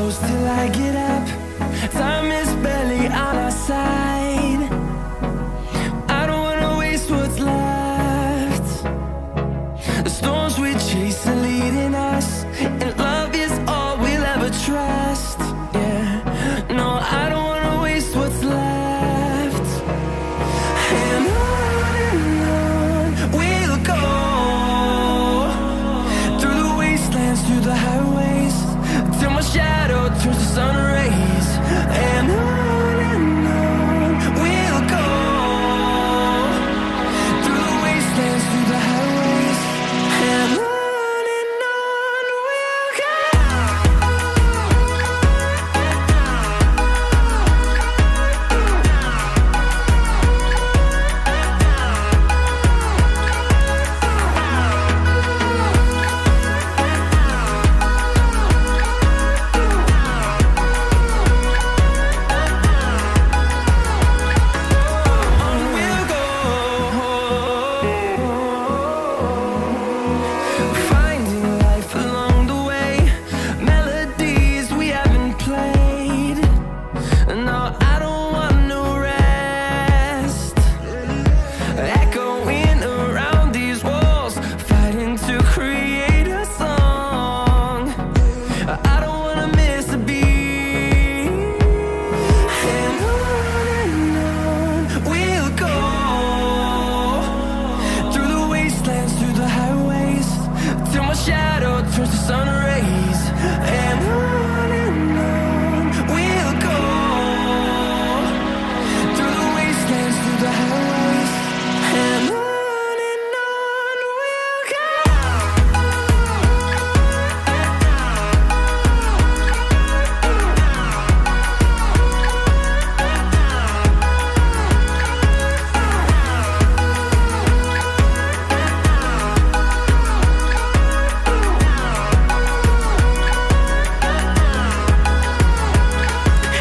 close till I get up. Time is barely on our side. I don't wanna waste what's left. The storms we chase are leading us, and love is all we'll ever trust. Yeah, no, I don't wanna waste what's left. And on we'll go, through the wastelands, through the highways, till my shadow turns to sun rays. And on we'll go, through the wastelands, through the highways, and on we'll go. Finding life along the way, melodies we haven't played. No, I don't want no rest. Echoing around these walls, fighting to create a song. I don't wanna miss a beat. And on we'll go, through the wastelands, through the highways, till my shadow turns to sun rays. And on we'll go, through the wastelands, through the highways, and on we'll go.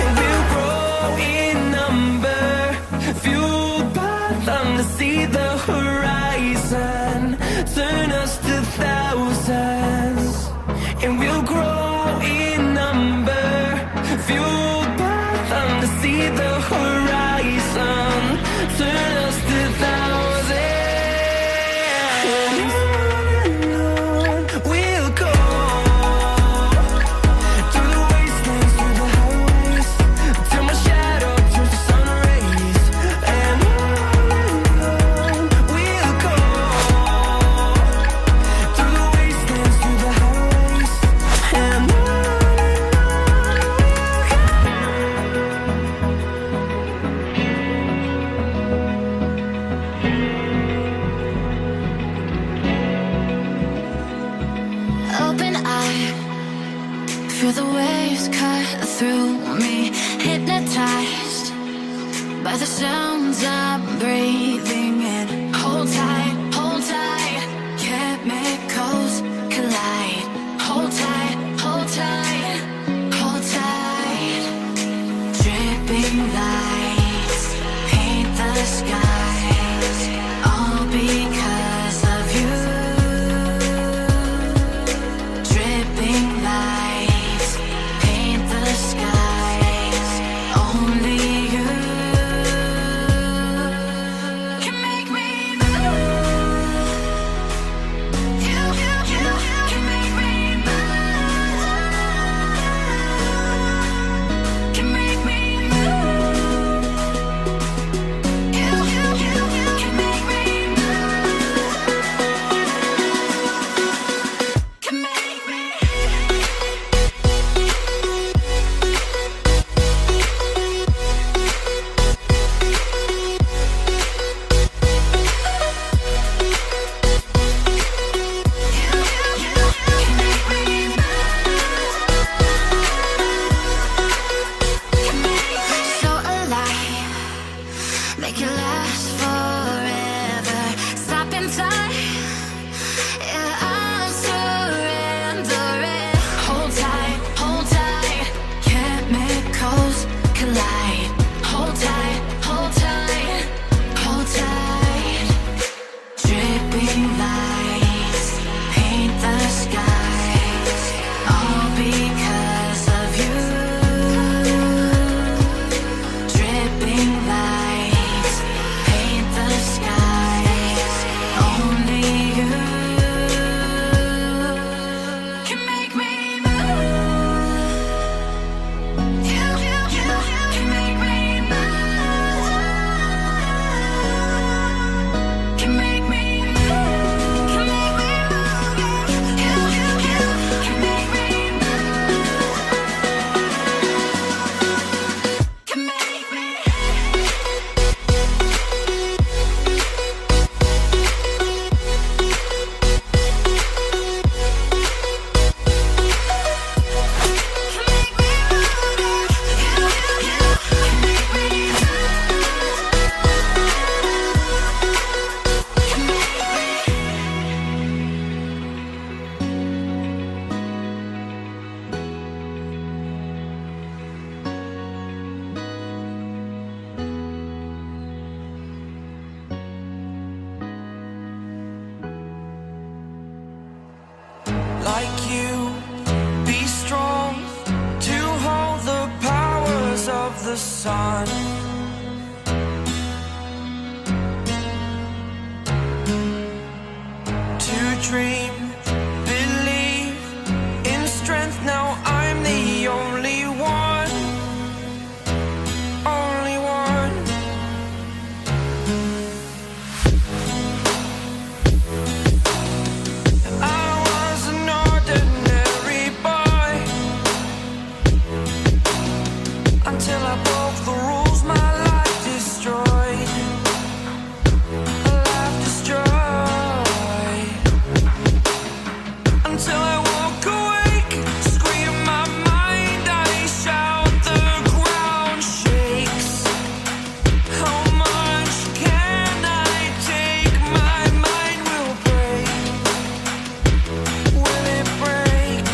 And we'll grow in number, fueled by them to see the horizon, turn us to thousands. And we'll grow in number, fueled by them to see the horizon, turn us to thousands. And on we'll go, through the wastelands, through the highways, till my shadow turns to sun rays. And on we'll go, through the wastelands, through the highways, and on we'll go. Open eye, feel the waves cut through me, hypnotized by the sounds I'm breathing in. Hold tight, chemicals collide. Hold tight, hold tight, hold tight. Dripping lights paint the skies, all because of you. Dripping lights paint the skies, only you can make me move. You can make me move. Can make me move. You like you, be strong to hold the powers of the sun. To dream, believe in strength. Now I'm the only one, only one. I was an ordinary boy until I broke the rules. My life destroyed, a life destroyed. Until I walk awake, scream my mind, I shout, the ground shakes. How much can I take? My mind will break. Will it break?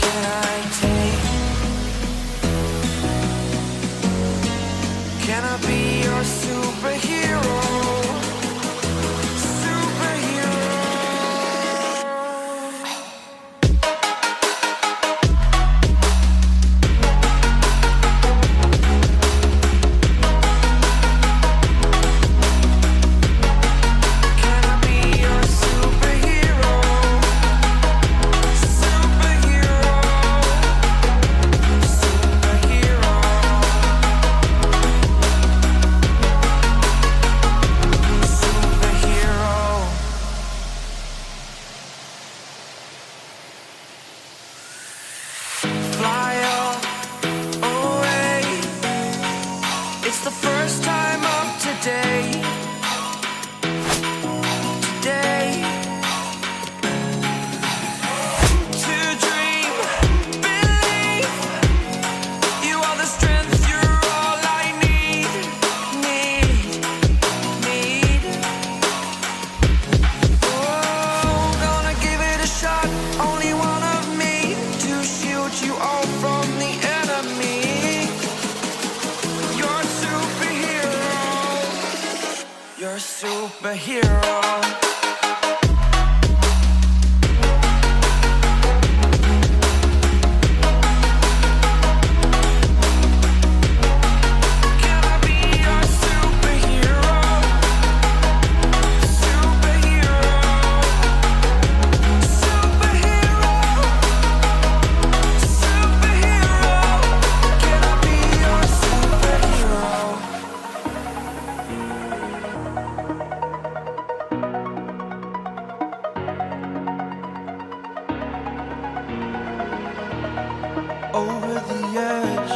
Can I take? Can I be your superhero? Superhero. Can I be your superhero? Superhero. Superhero. Superhero. Fly away. It's the first time of today. Today. To dream, believe. You are the strength, you're all I need. Need. Oh, gonna give it a shot. Only one of me to shield you all from the enemy. You're a superhero. You're a superhero. Can I be your superhero? Superhero. Superhero. Superhero. Can I be your superhero? Over the edge,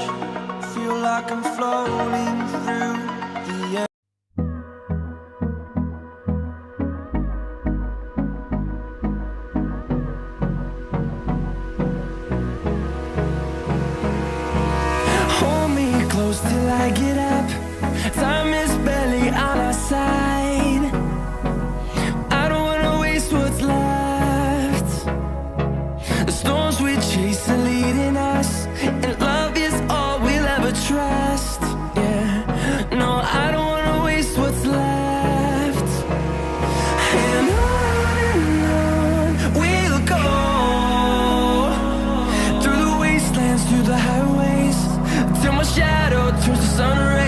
feel like I'm floating through the air. Hold me close till I get up. Time is barely on our side. I don't wanna waste what's left. The storms we chase are leading us, and love is all we'll ever trust. Yeah, no, I don't wanna waste what's left. And on we'll go, through the wastelands, through the highways, till my shadow turns to sun rays.